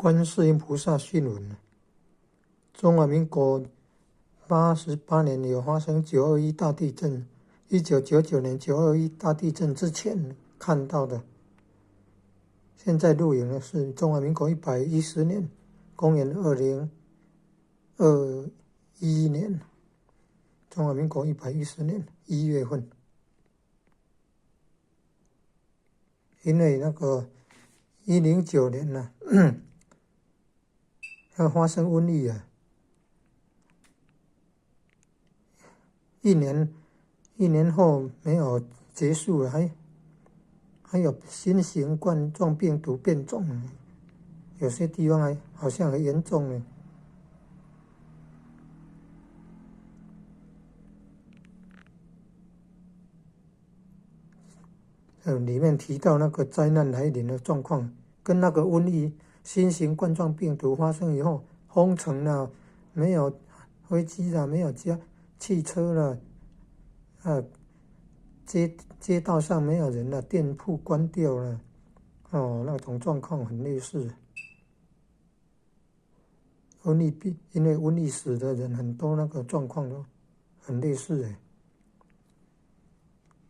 观世音菩萨讯文。中华民国88年有发生921大地震，1999年921大地震之前看到的。现在录影的是中华民国110年，公元2021年，中华民国110年1月份。因为那个109年呢，要发生瘟疫啊，一年后没有结束了，还有新型冠状病毒变种，有些地方好像很严重呢。里面提到那个灾难来临的状况，跟那个瘟疫、新型冠状病毒发生以后，封城了，没有飞机了，没有汽车了，街道上没有人了，店铺关掉了，那种状况很类似。因为瘟疫死的人很多，那个状况都很类似